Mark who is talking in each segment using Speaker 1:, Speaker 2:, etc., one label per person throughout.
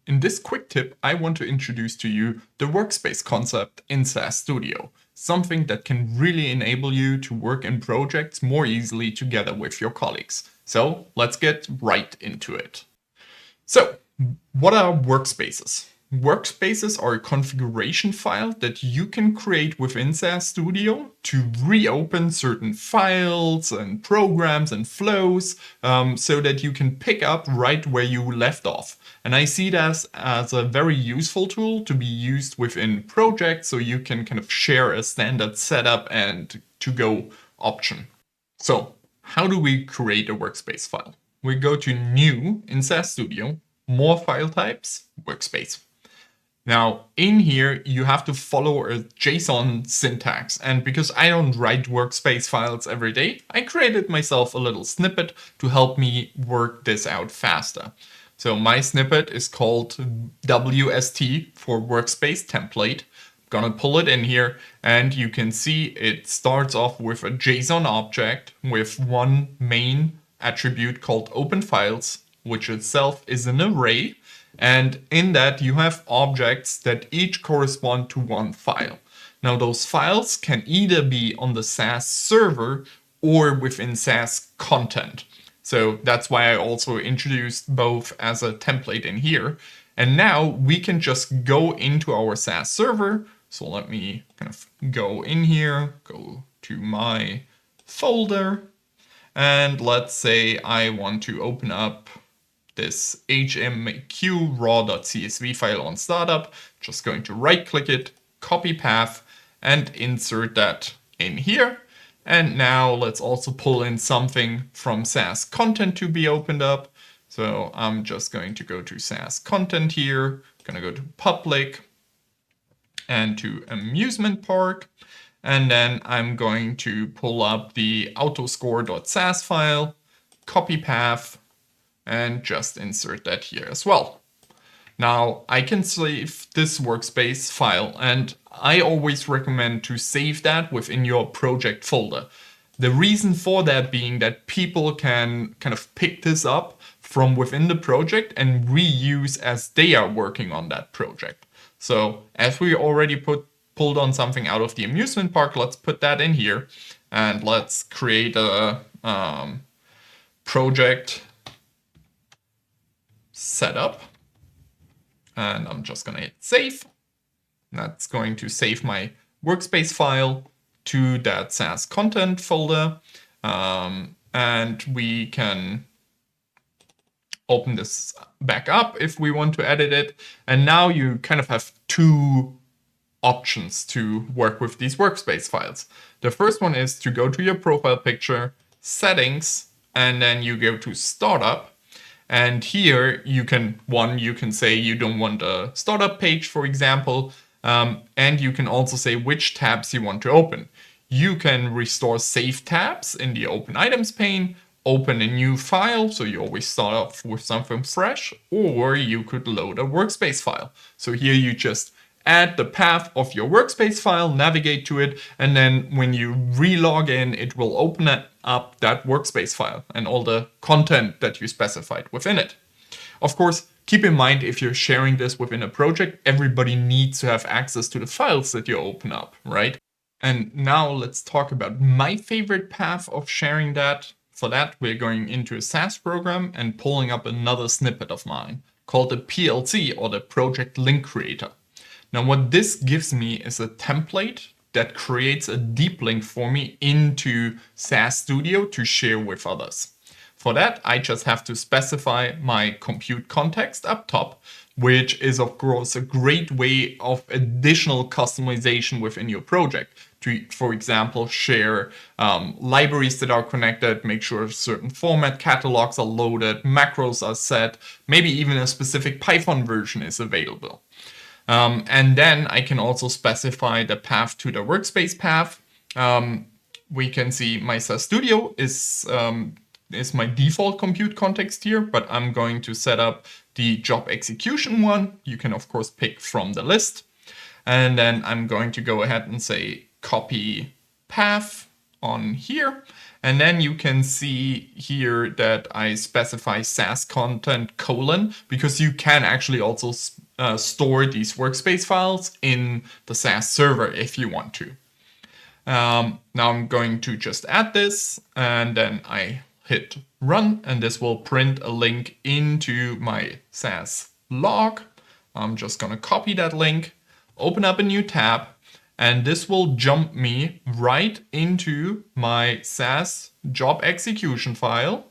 Speaker 1: In this quick tip, I want to introduce to you the workspace concept in SAS Studio, something that can really enable you to work in projects more easily together with your colleagues. So let's get right into it. So, what are workspaces? Workspaces are a configuration file that you can create within SAS Studio to reopen certain files and programs and flows so that you can pick up right where you left off. And I see that as a very useful tool to be used within projects so you can kind of share a standard setup and to-go option. So, how do we create a workspace file? We go to New in SAS Studio, More File Types, Workspace. Now, in here, you have to follow a JSON syntax. And because I don't write workspace files every day, I created myself a little snippet to help me work this out faster. So my snippet is called WST for Workspace Template. I'm gonna pull it in here, and you can see it starts off with a JSON object with one main attribute called open files, which itself is an array. And in that you have objects that each correspond to one file. Now those files can either be on the SAS server or within SAS content. So that's why I also introduced both as a template in here. And now we can just go into our SAS server. So let me kind of go in here, go to my folder, and let's say I want to open up this hmq raw.csv file on startup. Just going to right click it, copy path, and insert that in here. And now let's also pull in something from SAS content to be opened up. So I'm just going to go to SAS content here, gonna go to public and to amusement park. And then I'm going to pull up the autoscore.sas file, copy path, and just insert that here as well. Now I can save this workspace file, and I always recommend to save that within your project folder. The reason for that being that people can kind of pick this up from within the project and reuse as they are working on that project. So as we already pulled on something out of the amusement park, let's put that in here, and let's create a project setup, and I'm just gonna hit save. That's going to save my workspace file to that SAS content folder, and we can open this back up if we want to edit it. And now you kind of have two options to work with these workspace files. The first one is to go to your profile picture, settings, and then you go to startup. And here you can say you don't want a startup page, for example, and you can also say which tabs you want to open. You can restore saved tabs in the open items pane, open a new file, so you always start off with something fresh, or you could load a workspace file. So here you just add the path of your workspace file, navigate to it, and then when you re-log in, it will open up that workspace file and all the content that you specified within it. Of course, keep in mind, if you're sharing this within a project, everybody needs to have access to the files that you open up, right? And now let's talk about my favorite path of sharing that. For that, we're going into a SAS program and pulling up another snippet of mine called the PLC, or the Project Link Creator. Now what this gives me is a template that creates a deep link for me into SAS Studio to share with others. For that, I just have to specify my compute context up top, which is of course a great way of additional customization within your project. To, for example, share libraries that are connected, make sure certain format catalogs are loaded, macros are set, maybe even a specific Python version is available. And then I can also specify the path to the workspace path. We can see my SAS Studio is my default compute context here, but I'm going to set up the job execution one. You can of course pick from the list. And then I'm going to go ahead and say copy path on here. And then you can see here that I specify SAS content : because you can actually also store these workspace files in the SAS server if you want to. Now I'm going to just add this, and then I hit run, and this will print a link into my SAS log. I'm just going to copy that link, open up a new tab, and this will jump me right into my SAS job execution file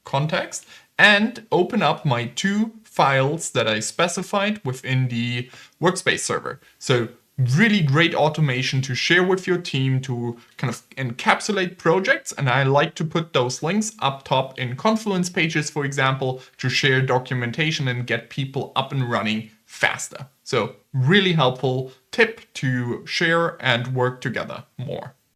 Speaker 1: context, and open up my 2 files that I specified within the Workspace server. So really great automation to share with your team to kind of encapsulate projects. And I like to put those links up top in Confluence pages, for example, to share documentation and get people up and running faster. So really helpful tip to share and work together more.